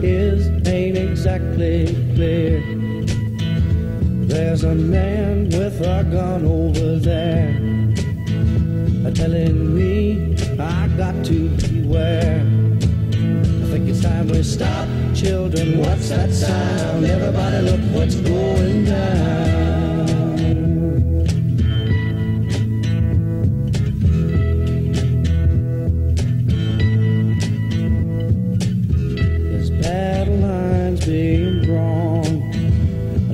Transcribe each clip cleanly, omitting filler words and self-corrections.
ain't exactly clear. There's a man with a gun over there, telling me I got to beware. I think it's time we stop, children. What's that sound? Everybody look what's going down. There's battle lines being drawn.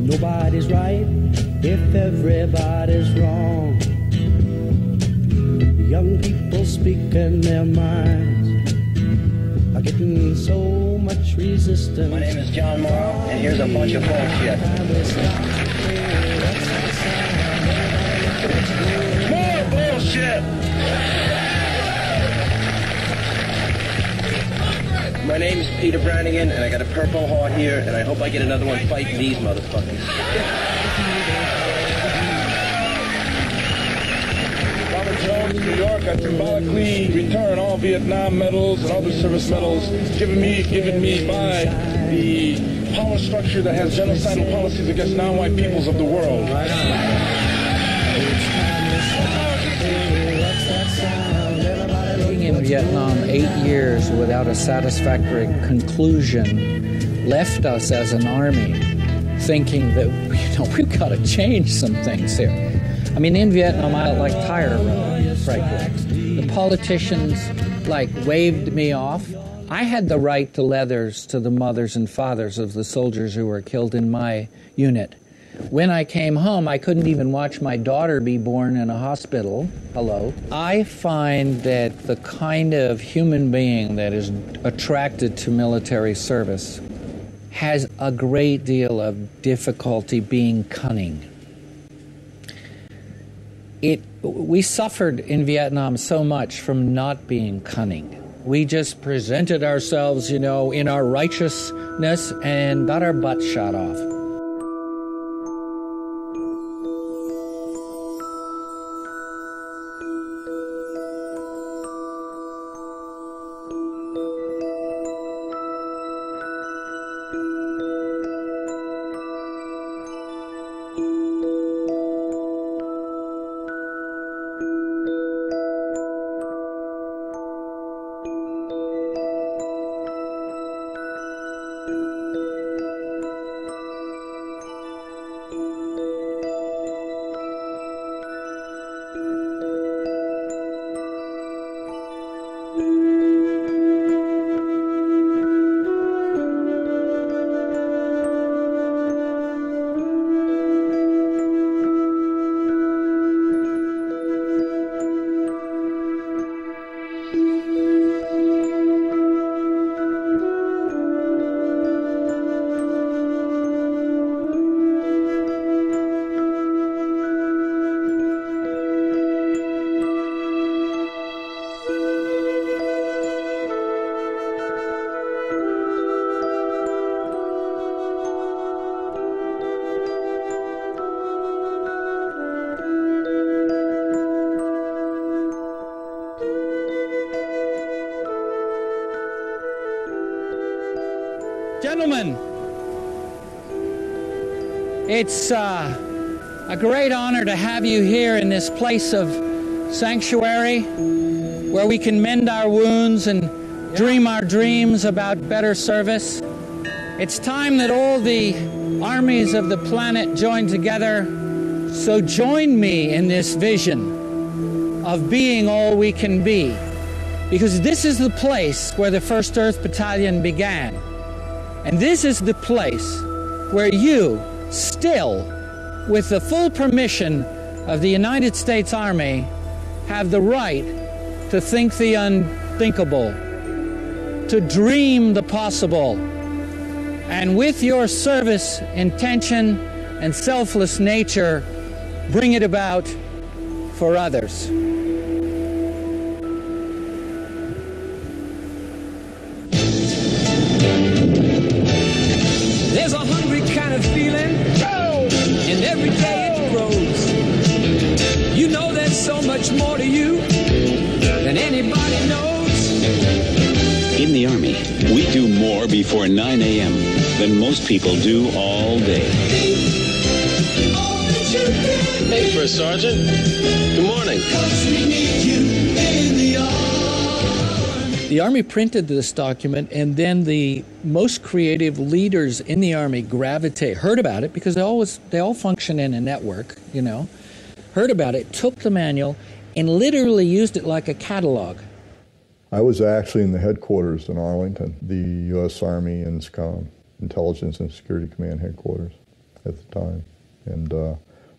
Nobody's right if everybody's wrong. Young people speaking their minds are getting so much resistance. My name is John Morrow, and here's a bunch of bullshit. More bullshit! My name is Peter Brannigan, and I got a Purple Heart here, and I hope I get another one fighting these motherfuckers. New York, I symbolically return all Vietnam medals and other service medals given me by the power structure that has genocidal policies against non-white peoples of the world. Being in Vietnam 8 years without a satisfactory conclusion left us as an army thinking that, we've got to change some things here. I mean, in Vietnam, I like tire running, frankly. The politicians, waved me off. I had the right to leathers to the mothers and fathers of the soldiers who were killed in my unit. When I came home, I couldn't even watch my daughter be born in a hospital. Hello. I find that the kind of human being that is attracted to military service has a great deal of difficulty being cunning. We suffered in Vietnam so much from not being cunning. We just presented ourselves, in our righteousness and got our butts shot off. Gentlemen, it's a great honor to have you here in this place of sanctuary where we can mend our wounds and dream our dreams about better service. It's time that all the armies of the planet join together. So join me in this vision of being all we can be, because this is the place where the 1st Earth Battalion began. And this is the place where you, still, with the full permission of the United States Army, have the right to think the unthinkable, to dream the possible, and with your service, intention, and selfless nature, bring it about for others. There's a hungry kind of feeling, and every day it grows. You know there's so much more to you than anybody knows. In the Army, we do more more before 9 a.m. than most people do all day. Hey, First Sergeant. Good morning. The Army printed this document, and then the most creative leaders in the Army heard about it, because they all function in a network, you know, heard about it, took the manual, and literally used it like a catalog. I was actually in the headquarters in Arlington, the U.S. Army INSCOM, Intelligence and Security Command headquarters at the time. And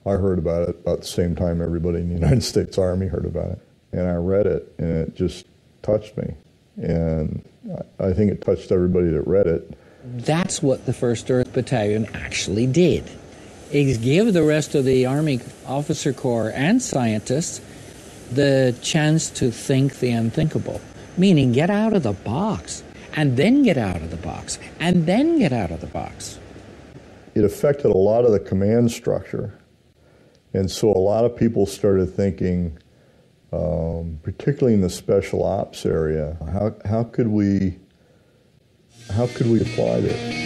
I heard about it about the same time everybody in the United States Army heard about it. And I read it, and it just touched me. And I think it touched everybody that read it. That's what the 1st Earth Battalion actually did, is give the rest of the Army Officer Corps and scientists the chance to think the unthinkable, meaning get out of the box, and then get out of the box, and then get out of the box. It affected a lot of the command structure, and so a lot of people started thinking, particularly in the special ops area, how could we apply this?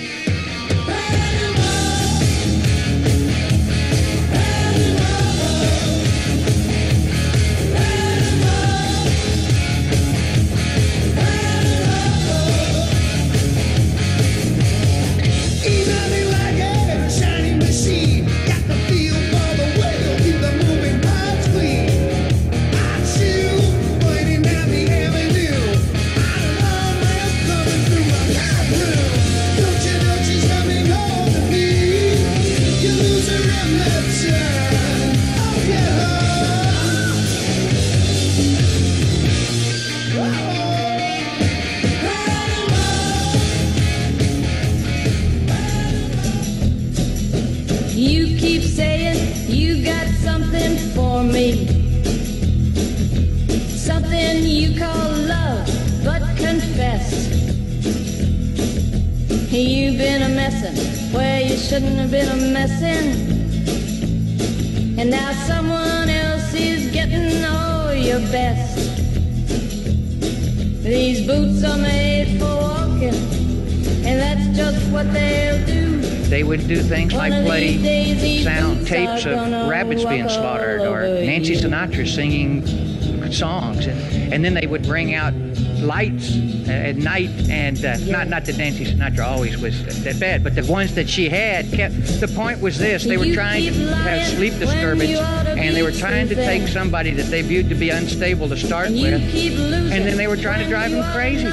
You keep saying you got something for me, something you call love, but confess you've been a messin' where you shouldn't have been a messin', and now someone else is getting all your best. These boots are made for walking, and that's just what they'll do. They would do things like play sound tapes of rabbits being slaughtered, or Nancy Sinatra singing songs, and then they would bring out lights at night, and not that Nancy Sinatra always was that bad, but the ones that she had kept. The point was this: they were trying to have sleep disturbance, and they were trying to take somebody that they viewed to be unstable to start with, and then they were trying to drive him crazy.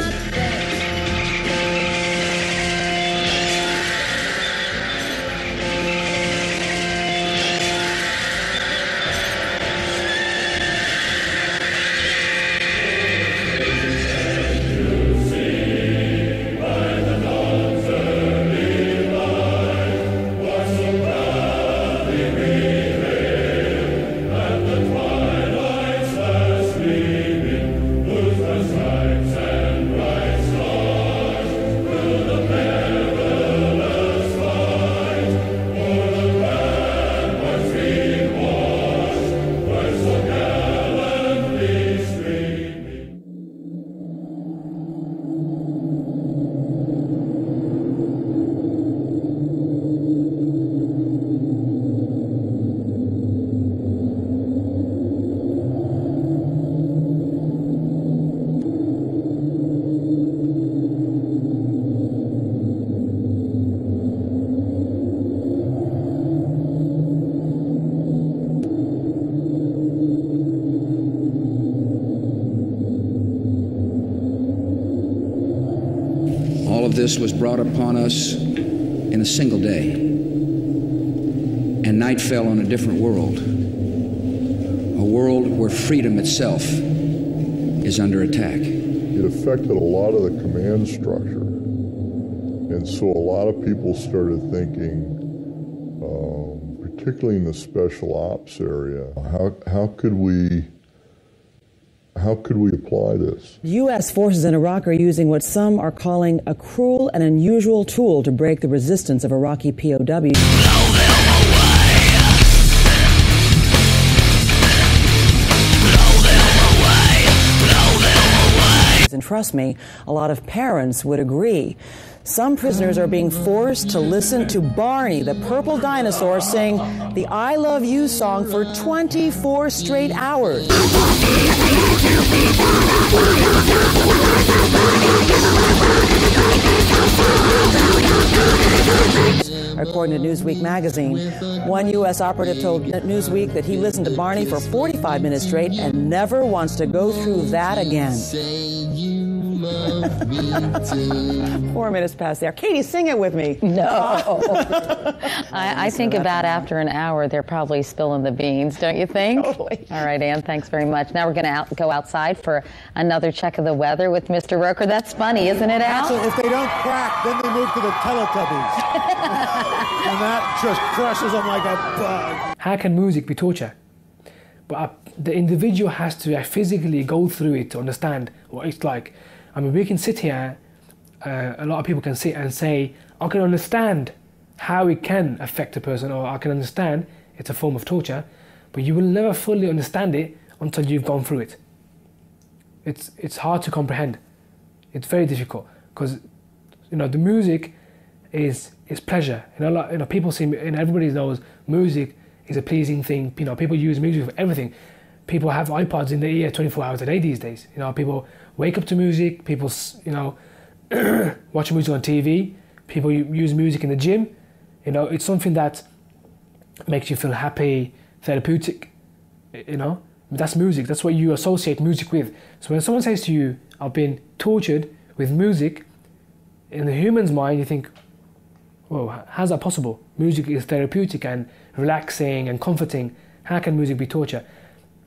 This was brought upon us in a single day, and night fell on a different world, a world where freedom itself is under attack. It affected a lot of the command structure, and so a lot of people started thinking, particularly in the special ops area, how could we apply this? U.S. forces in Iraq are using what some are calling a cruel and unusual tool to break the resistance of Iraqi POWs. And trust me, a lot of parents would agree. Some prisoners are being forced to listen to Barney, the purple dinosaur, sing the I Love You song for 24 straight hours. According to Newsweek magazine, one U.S. operative told Newsweek that he listened to Barney for 45 minutes straight and never wants to go through that again. 4 minutes past there. Katie, sing it with me. No. I think about after an hour, they're probably spilling the beans, don't you think? Totally. All right, Ann, thanks very much. Now we're going to go outside for another check of the weather with Mr. Roker. That's funny, isn't it, Al? So if they don't crack, then they move to the Teletubbies. And that just crushes them like a bug. How can music be torture? But the individual has to physically go through it to understand what it's like. I mean, we can sit here, a lot of people can sit and say, I can understand how it can affect a person, or I can understand it's a form of torture, but you will never fully understand it until you've gone through it. It's hard to comprehend. It's very difficult, because the music is pleasure. People see, and everybody knows music is a pleasing thing. People use music for everything. People have iPods in their ear 24 hours a day these days. People wake up to music. People, watch music on TV. People use music in the gym. It's something that makes you feel happy, therapeutic. That's music. That's what you associate music with. So when someone says to you, "I've been tortured with music," in the human's mind, you think, "Whoa, how's that possible? Music is therapeutic and relaxing and comforting. How can music be torture?"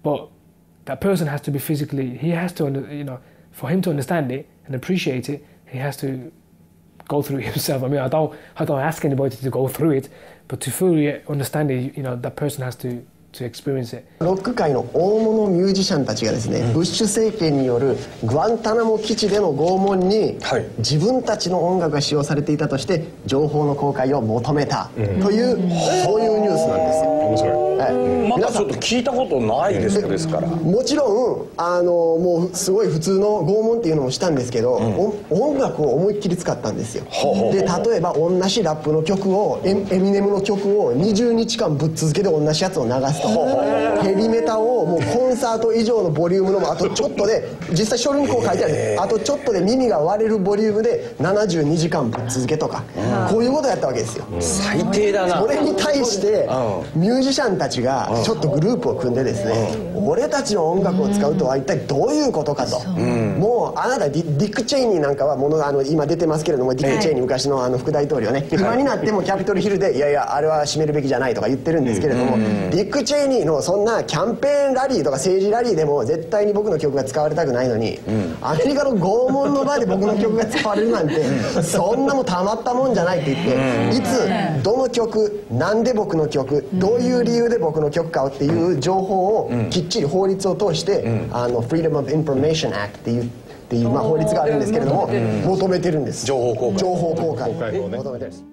But that person has to be physically, he has to, for him to understand it and appreciate it, he has to go through it himself. I mean, I don't ask anybody to go through it, but to fully understand it, that person has to experience it. ロック界の大物ミュージシャンたちがですね、ブッシュ政権によるグアンタナモ基地での拷問に自分たちの音楽が使用されていたとして情報の公開を求めたという、そういうニュースなんですよ。面白い。まだちょっと聞いたことないですですから。もちろんもうすごい普通の拷問っていうのもしたんですけど、音楽を思いっきり使ったんですよ。で例えば同じラップの曲をエミネムの曲を20日間ぶっ続けて同じやつを流すと。ヘビメタをもうコンサート以上のボリュームのあとちょっとで実際書類にこう書いてあるあとちょっとで耳が割れるボリュームで72時間ぶっ続けとかこういうことをやったわけですよ。最低だな。それに対してミュージシャンたちがちょっとグループを組んでですね、俺たちの音楽を使うとは一体どういうことかと。もうあなたディック・チェイニーなんかは今出てますけれども、ディック・チェイニー昔の副大統領ね、今になってもキャピトルヒルでいやいやあれは閉めるべきじゃないとか言ってるんですけれども、ディック・チェイニーのそんなキャンペーンラリーとか政治ラリーでも絶対に僕の曲が使われたくないのに、アメリカの拷問の場で僕の曲が使われるなんてそんなもんたまったもんじゃないって言って、いつどの曲なんで僕の曲どういう理由で僕の曲かっていう情報をきっちり法律を通してFreedom of Information Act っていう法律があるんですけれども求めてるんです。情報公開をね求めてるんです。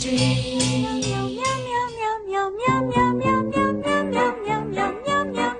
Meow meow meow meow meow meow meow meow meow meow meow meow meow meow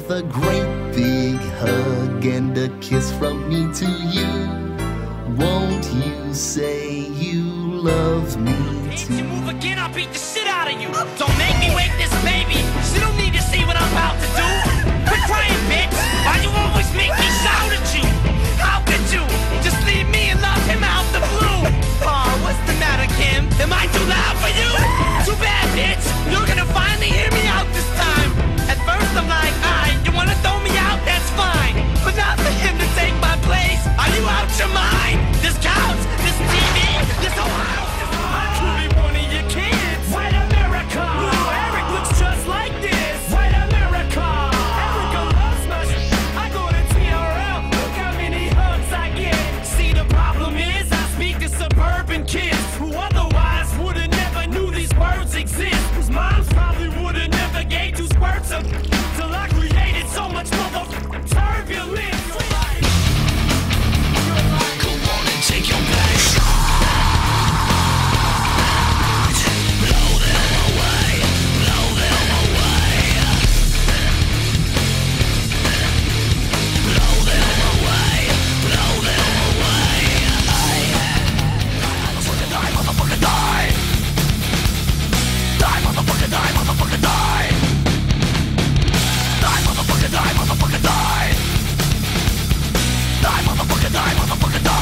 with a great big hug and a kiss from me to you. Won't you say you love me too? If you move again, I'll beat the shit out of you. Don't make me wake this baby. She don't need to see what I'm about to do. Quit crying, bitch. Why you always make me shout at you? How could you just leave me and love him out the blue? Aw, what's the matter, Kim? Am I too loud for you? Too bad, bitch. You're gonna finally hear me out this time. At first I'm like, alright, you wanna throw me out? That's fine. But not for him to take my place. Are you out your mind? This couch, this TV, this whole house. I could be one of your kids. White America. Little Eric looks just like this. White America. Erica loves my I go to TRL. Look how many hugs I get. See, the problem is I speak to suburban kids who otherwise would have never knew these words exist. Whose moms probably would have never gave 2 squirts of till I created so much motherfucking turbulence. Go on and take your back shot. Blow them away. Blow them away. Blow them away. Blow them away. Motherfucker die, motherfucker die. Die, motherfucker die, motherfucker die. Die, motherfucker die, motherfucker die. Die, motherfucker die, motherfucker die.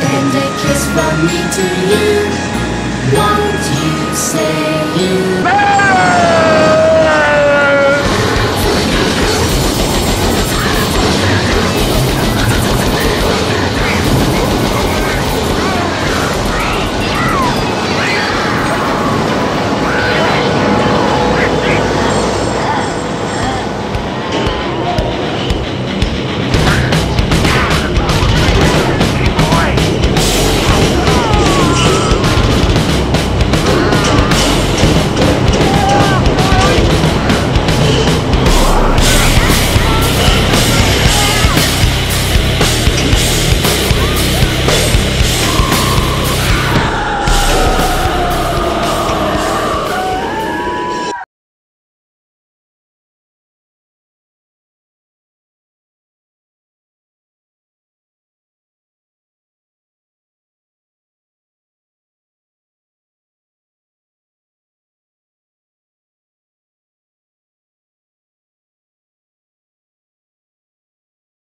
And a kiss from me to you.